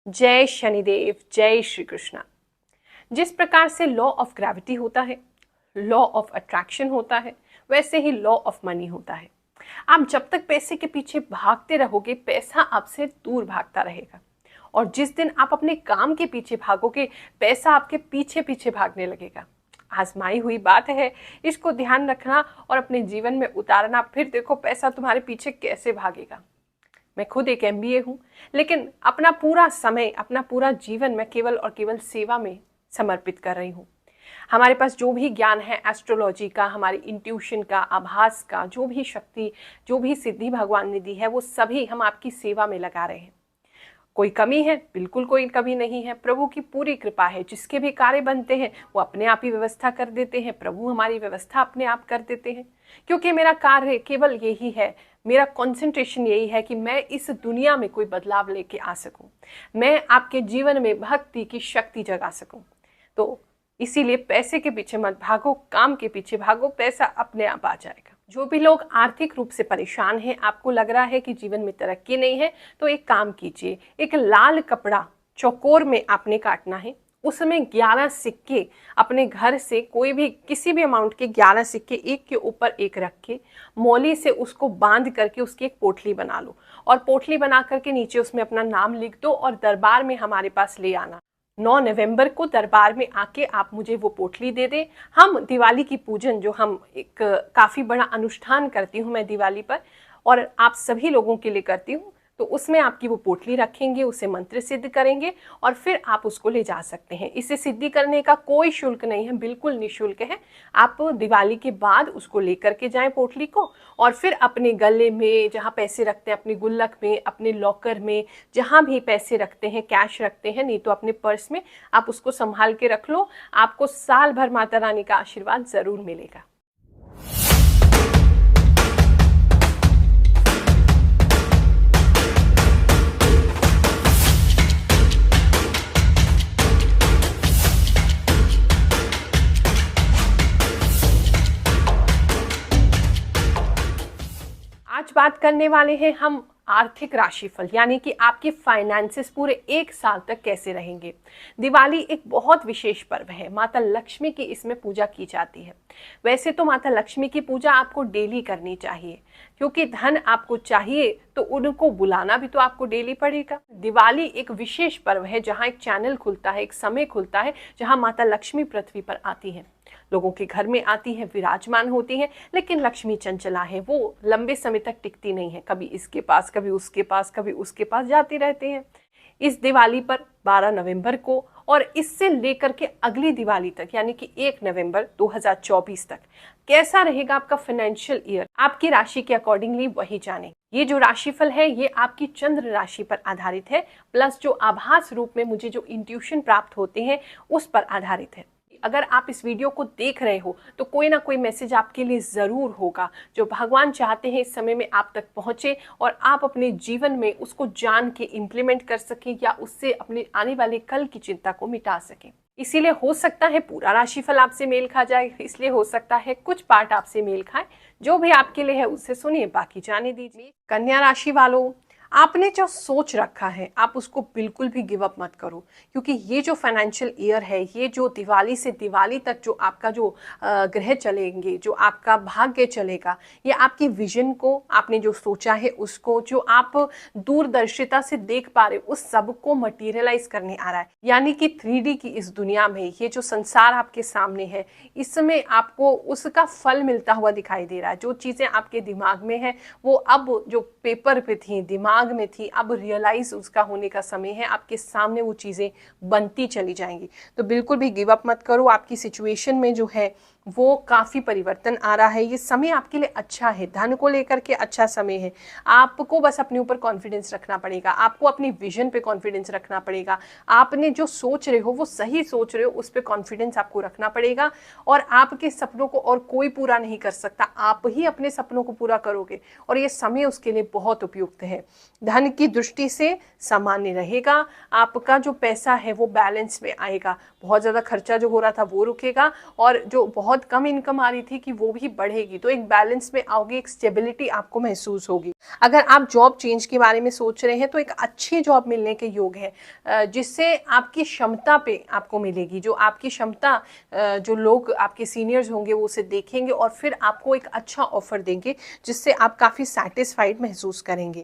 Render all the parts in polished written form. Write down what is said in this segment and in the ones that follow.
जय शनिदेव, जय श्री कृष्णा। जिस प्रकार से लॉ ऑफ ग्रेविटी होता है, लॉ ऑफ अट्रैक्शन होता है, वैसे ही लॉ ऑफ मनी होता है। आप जब तक पैसे के पीछे भागते रहोगे, पैसा आपसे दूर भागता रहेगा। और जिस दिन आप अपने काम के पीछे भागोगे, पैसा आपके पीछे पीछे भागने लगेगा। आजमाई हुई बात है, इसको ध्यान रखना और अपने जीवन में उतारना। फिर देखो पैसा तुम्हारे पीछे कैसे भागेगा। मैं खुद एक MBA हूँ, लेकिन अपना पूरा समय, अपना पूरा जीवन मैं केवल और केवल सेवा में समर्पित कर रही हूँ। हमारे पास जो भी ज्ञान है एस्ट्रोलॉजी का, हमारी इंट्यूशन का, आभास का, जो भी शक्ति, जो भी सिद्धि भगवान ने दी है, वो सभी हम आपकी सेवा में लगा रहे हैं। कोई कमी है? बिल्कुल कोई कमी नहीं है। प्रभु की पूरी कृपा है। जिसके भी कार्य बनते हैं वो अपने आप ही व्यवस्था कर देते हैं। प्रभु हमारी व्यवस्था अपने आप कर देते हैं, क्योंकि मेरा कार्य केवल यही है, मेरा कंसंट्रेशन यही है कि मैं इस दुनिया में कोई बदलाव लेके आ सकूं, मैं आपके जीवन में भक्ति की शक्ति जगा सकूं। तो इसीलिए पैसे के पीछे मत भागो, काम के पीछे भागो, पैसा अपने आप आ जाएगा। जो भी लोग आर्थिक रूप से परेशान हैं, आपको लग रहा है कि जीवन में तरक्की नहीं है, तो एक काम कीजिए। एक लाल कपड़ा चौकोर में आपने काटना है, उसमें 11 सिक्के अपने घर से, कोई भी किसी भी अमाउंट के 11 सिक्के एक के ऊपर एक रख के मौली से उसको बांध करके उसकी एक पोटली बना लो। और पोटली बना करके नीचे उसमें अपना नाम लिख दो और दरबार में हमारे पास ले आना। 9 नवंबर को दरबार में आके आप मुझे वो पोटली दे दें। हम दिवाली की पूजन, जो हम एक काफ़ी बड़ा अनुष्ठान करती हूँ मैं दिवाली पर, और आप सभी लोगों के लिए करती हूँ, तो उसमें आपकी वो पोटली रखेंगे, उसे मंत्र सिद्ध करेंगे और फिर आप उसको ले जा सकते हैं। इसे सिद्धि करने का कोई शुल्क नहीं है, बिल्कुल निःशुल्क है। आप दिवाली के बाद उसको लेकर के जाएं पोटली को, और फिर अपने गले में जहाँ पैसे रखते हैं, अपने गुल्लक में, अपने लॉकर में, जहाँ भी पैसे रखते हैं, कैश रखते हैं, नहीं तो अपने पर्स में, आप उसको संभाल के रख लो। आपको साल भर माता रानी का आशीर्वाद जरूर मिलेगा। आज बात करने वाले हैं हम आर्थिक राशिफल, यानी कि आपके फाइनेंसेस पूरे एक साल तक कैसे रहेंगे। दिवाली एक बहुत विशेष पर्व है, माता लक्ष्मी की इसमें पूजा की जाती है। वैसे तो माता लक्ष्मी की पूजा आपको डेली करनी चाहिए, क्योंकि धन आपको चाहिए तो उनको बुलाना भी तो आपको डेली पड़ेगा। दिवाली एक विशेष पर्व है जहाँ एक चैनल खुलता है, एक समय खुलता है, जहाँ माता लक्ष्मी पृथ्वी पर आती है, लोगों के घर में आती है, विराजमान होती है। लेकिन लक्ष्मी चंचला है, वो लंबे समय तक टिकती नहीं है, कभी इसके पास, कभी उसके पास, कभी उसके पास जाती रहती है। इस दिवाली पर 12 नवंबर को और इससे लेकर के अगली दिवाली तक, यानी कि 1 नवंबर 2024 तक कैसा रहेगा आपका फाइनेंशियल ईयर, आपकी राशि के अकॉर्डिंगली वही जाने। ये जो राशिफल है ये आपकी चंद्र राशि पर आधारित है, प्लस जो आभास रूप में मुझे जो इंट्यूशन प्राप्त होते हैं उस पर आधारित है। अगर आप इस वीडियो को देख रहे हो तो कोई ना कोई मैसेज आपके लिए ज़रूर होगा, जो भगवान चाहते हैं इस समय में आप तक पहुँचे और आप अपने जीवन में उसको जान के इम्प्लीमेंट कर सकें, या उससे अपने आने वाले कल की चिंता को मिटा सकें। इसीलिए हो सकता है पूरा राशिफल आपसे मेल खा जाए, इसलिए हो सकता है कुछ पार्ट आपसे मेल खाए। जो भी आपके लिए है उसे सुनिए, बाकी जाने दीजिए। कन्या राशि वालों, आपने जो सोच रखा है आप उसको बिल्कुल भी गिव अप मत करो, क्योंकि ये जो फाइनेंशियल ईयर है, ये जो दिवाली से दिवाली तक जो आपका जो ग्रह चलेंगे, जो आपका भाग्य चलेगा, ये आपकी विजन को, आपने जो सोचा है उसको, जो आप दूरदर्शिता से देख पा रहे हो उस सब को मटीरियलाइज करने आ रहा है। यानी कि 3D की इस दुनिया में ये जो संसार आपके सामने है, इसमें आपको उसका फल मिलता हुआ दिखाई दे रहा है। जो चीज़ें आपके दिमाग में है वो अब जो पेपर पे थी, दिमाग में थी, अब रियलाइज उसका होने का समय है। आपके सामने वो चीज़ें बनती चली जाएंगी। तो बिल्कुल भी गिव अप मत करो। आपकी सिचुएशन में जो है वो काफ़ी परिवर्तन आ रहा है। ये समय आपके लिए अच्छा है, धन को लेकर के अच्छा समय है। आपको बस अपने ऊपर कॉन्फिडेंस रखना पड़ेगा, आपको अपनी विजन पे कॉन्फिडेंस रखना पड़ेगा। आपने जो सोच रहे हो वो सही सोच रहे हो, उस पर कॉन्फिडेंस आपको रखना पड़ेगा। और आपके सपनों को और कोई पूरा नहीं कर सकता, आप ही अपने सपनों को पूरा करोगे, और ये समय उसके लिए बहुत उपयुक्त है। धन की दृष्टि से सामान्य रहेगा, आपका जो पैसा है वो बैलेंस में आएगा। बहुत ज़्यादा खर्चा जो हो रहा था वो रुकेगा, और जो बहुत बहुत कम इनकम आ रही थी कि वो भी बढ़ेगी, तो एक बैलेंस में आओगे, एक स्टेबिलिटी आपको महसूस होगी। अगर आप जॉब चेंज के बारे में सोच रहे हैं तो एक अच्छी जॉब मिलने के योग है, जिससे आपकी क्षमता पे आपको मिलेगी, जो आपकी क्षमता जो लोग आपके सीनियर्स होंगे वो उसे देखेंगे और फिर आपको एक अच्छा ऑफर देंगे, जिससे आप काफ़ी सेटिस्फाइड महसूस करेंगे।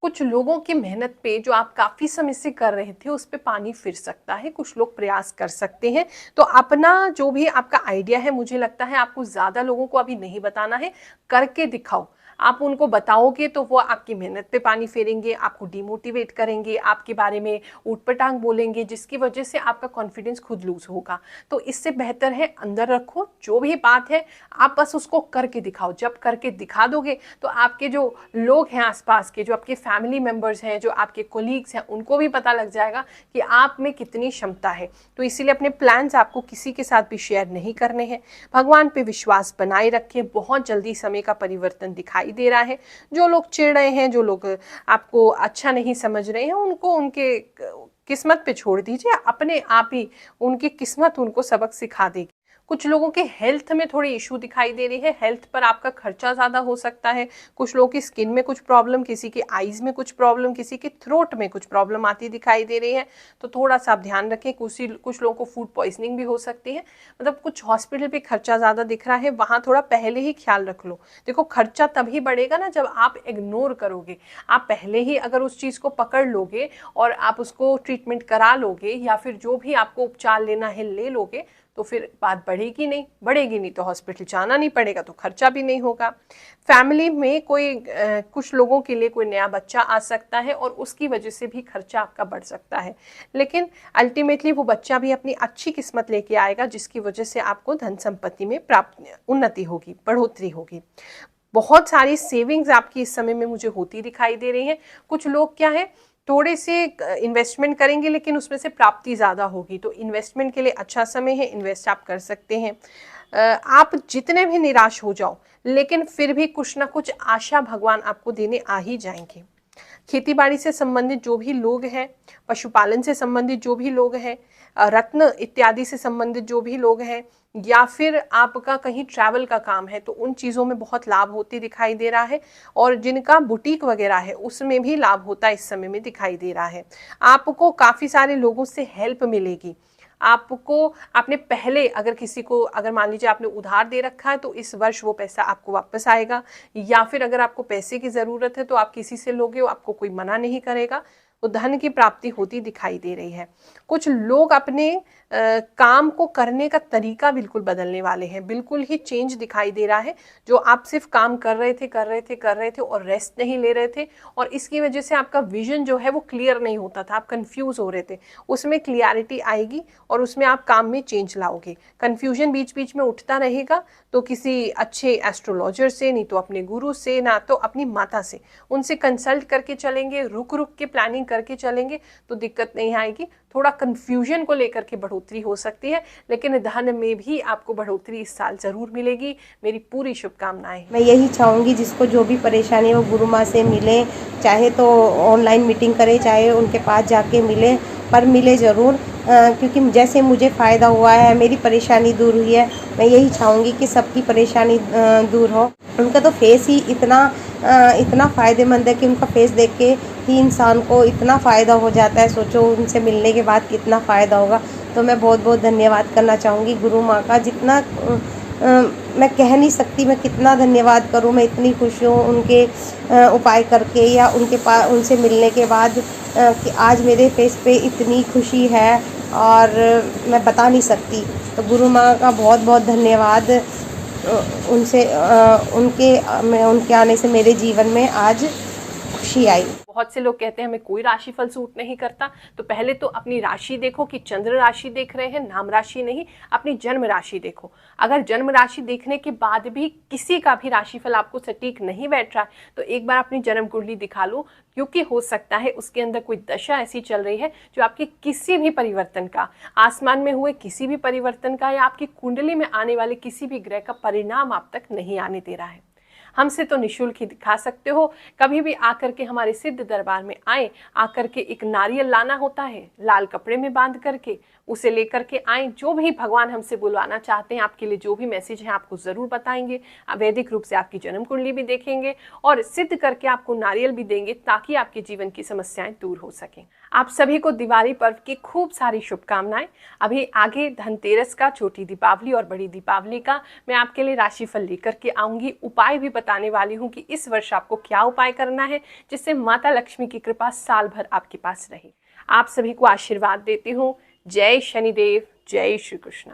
कुछ लोगों की मेहनत पे जो आप काफ़ी समय से कर रहे थे उस पे पानी फिर सकता है, कुछ लोग प्रयास कर सकते हैं। तो अपना जो भी आपका आइडिया है, मुझे लगता है आपको ज़्यादा लोगों को अभी नहीं बताना है, करके दिखाओ। आप उनको बताओगे तो वो आपकी मेहनत पे पानी फेरेंगे, आपको डिमोटिवेट करेंगे, आपके बारे में ऊट-पटांग बोलेंगे, जिसकी वजह से आपका कॉन्फिडेंस खुद लूज होगा। तो इससे बेहतर है अंदर रखो, जो भी बात है आप बस उसको करके दिखाओ। जब करके दिखा दोगे तो आपके जो लोग हैं आसपास के, जो आपके फैमिली मेंबर्स हैं, जो आपके कोलीग्स हैं, उनको भी पता लग जाएगा कि आप में कितनी क्षमता है। तो इसीलिए अपने प्लान्स आपको किसी के साथ भी शेयर नहीं करने हैं। भगवान पे विश्वास बनाए रखें, बहुत जल्दी समय का परिवर्तन दिखाई दे रहा है। जो लोग चिढ़ रहे हैं, जो लोग आपको अच्छा नहीं समझ रहे हैं, उनको उनके किस्मत पे छोड़ दीजिए, अपने आप ही उनकी किस्मत उनको सबक सिखा देगी। कुछ लोगों के हेल्थ में थोड़ी इशू दिखाई दे रही है, हेल्थ पर आपका खर्चा ज़्यादा हो सकता है। कुछ लोगों की स्किन में कुछ प्रॉब्लम, किसी की आईज में कुछ प्रॉब्लम, किसी की थ्रोट में कुछ प्रॉब्लम आती दिखाई दे रही है, तो थोड़ा सा आप ध्यान रखें। कुछ लोगों को फूड पॉइजनिंग भी हो सकती है, मतलब कुछ हॉस्पिटल पे खर्चा ज़्यादा दिख रहा है, वहाँ थोड़ा पहले ही ख्याल रख लो। देखो, खर्चा तभी बढ़ेगा ना जब आप इग्नोर करोगे। आप पहले ही अगर उस चीज़ को पकड़ लोगे और आप उसको ट्रीटमेंट करा लोगे, या फिर जो भी आपको उपचार लेना है ले लोगे, तो फिर बात बढ़ेगी नहीं। बढ़ेगी नहीं तो हॉस्पिटल जाना नहीं पड़ेगा, तो खर्चा भी नहीं होगा। फैमिली में कुछ लोगों के लिए कोई नया बच्चा आ सकता है और उसकी वजह से भी खर्चा आपका बढ़ सकता है, लेकिन अल्टीमेटली वो बच्चा भी अपनी अच्छी किस्मत लेके आएगा, जिसकी वजह से आपको धन संपत्ति में उन्नति होगी, बढ़ोतरी होगी। बहुत सारी सेविंग्स आपकी इस समय में मुझे होती दिखाई दे रही हैं। कुछ लोग क्या है, थोड़े से इन्वेस्टमेंट करेंगे लेकिन उसमें से प्राप्ति ज़्यादा होगी, तो इन्वेस्टमेंट के लिए अच्छा समय है, इन्वेस्ट आप कर सकते हैं। आप जितने भी निराश हो जाओ, लेकिन फिर भी कुछ ना कुछ आशा भगवान आपको देने आ ही जाएंगे। खेती बाड़ी से संबंधित जो भी लोग हैं, पशुपालन से संबंधित जो भी लोग हैं, रत्न इत्यादि से संबंधित जो भी लोग हैं, या फिर आपका कहीं ट्रैवल का काम है, तो उन चीज़ों में बहुत लाभ होती दिखाई दे रहा है। और जिनका बुटीक वगैरह है उसमें भी लाभ होता इस समय में दिखाई दे रहा है। आपको काफ़ी सारे लोगों से हेल्प मिलेगी। आपने पहले अगर किसी को, अगर मान लीजिए आपने उधार दे रखा है, तो इस वर्ष वो पैसा आपको वापस आएगा। या फिर अगर आपको पैसे की ज़रूरत है तो आप किसी से लोगे, आपको कोई मना नहीं करेगा, तो धन की प्राप्ति होती दिखाई दे रही है। कुछ लोग अपने काम को करने का तरीका बिल्कुल बदलने वाले हैं, बिल्कुल ही चेंज दिखाई दे रहा है। जो आप सिर्फ काम कर रहे थे और रेस्ट नहीं ले रहे थे, और इसकी वजह से आपका विजन जो है वो क्लियर नहीं होता था, आप कंफ्यूज हो रहे थे, उसमें क्लियरिटी आएगी और उसमें आप काम में चेंज लाओगे। कंफ्यूजन बीच बीच में उठता रहेगा, तो किसी अच्छे एस्ट्रोलॉजर से, नहीं तो अपने गुरु से, ना तो अपनी माता से, उनसे कंसल्ट करके चलेंगे, रुक रुक के प्लानिंग करके चलेंगे तो दिक्कत नहीं आएगी। थोड़ा कंफ्यूजन को लेकर के बढ़ोतरी हो सकती है, लेकिन धन में भी आपको बढ़ोतरी इस साल जरूर मिलेगी। मेरी पूरी शुभकामनाएं। मैं यही चाहूँगी जिसको जो भी परेशानी है वो गुरु माँ से मिले, चाहे तो ऑनलाइन मीटिंग करे, चाहे उनके पास जाके मिले, पर मिले ज़रूर, क्योंकि जैसे मुझे फ़ायदा हुआ है, मेरी परेशानी दूर हुई है, मैं यही चाहूँगी कि सबकी परेशानी दूर हो। उनका तो फेस ही इतना फ़ायदेमंद है कि उनका फेस देख के ही इंसान को इतना फ़ायदा हो जाता है। सोचो उनसे मिलने के बाद कितना फ़ायदा होगा। तो मैं बहुत बहुत धन्यवाद करना चाहूँगी गुरु माँ का, जितना मैं कह नहीं सकती मैं कितना धन्यवाद करूँ। मैं इतनी खुश हूँ उनके उपाय करके, या उनसे मिलने के बाद, कि आज मेरे फेस पे इतनी खुशी है और मैं बता नहीं सकती। तो गुरु माँ का बहुत बहुत धन्यवाद। उनके आने से मेरे जीवन में आज खुशी आई। बहुत से लोग कहते हैं हमें कोई राशिफल सूट नहीं करता, तो पहले तो अपनी राशि देखो कि चंद्र राशि देख रहे हैं, नाम राशि नहीं, अपनी जन्म राशि देखो। अगर जन्म राशि देखने के बाद भी किसी का भी राशिफल आपको सटीक नहीं बैठ रहा है, तो एक बार अपनी जन्म कुंडली दिखा लो, क्योंकि हो सकता है उसके अंदर कोई दशा ऐसी चल रही है जो आपके किसी भी परिवर्तन का, आसमान में हुए किसी भी परिवर्तन का, या आपकी कुंडली में आने वाले किसी भी ग्रह का परिणाम आप तक नहीं आने दे रहा है। हमसे तो निःशुल्क ही दिखा सकते हो। कभी भी आकर के हमारे सिद्ध दरबार में आए, आकर के एक नारियल लाना होता है लाल कपड़े में बांध करके, उसे लेकर के आए। जो भी भगवान हमसे बुलवाना चाहते हैं, आपके लिए जो भी मैसेज है आपको जरूर बताएंगे। वैदिक रूप से आपकी जन्म कुंडली भी देखेंगे और सिद्ध करके आपको नारियल भी देंगे ताकि आपके जीवन की समस्याएं दूर हो सकें। आप सभी को दिवाली पर्व की खूब सारी शुभकामनाएं। अभी आगे धनतेरस का, छोटी दीपावली और बड़ी दीपावली का मैं आपके लिए राशिफल लेकर के आऊंगी। उपाय भी बताने वाली हूं कि इस वर्ष आपको क्या उपाय करना है जिससे माता लक्ष्मी की कृपा साल भर आपके पास रहे। आप सभी को आशीर्वाद देती हूँ। जय शनिदेव, जय श्री कृष्ण।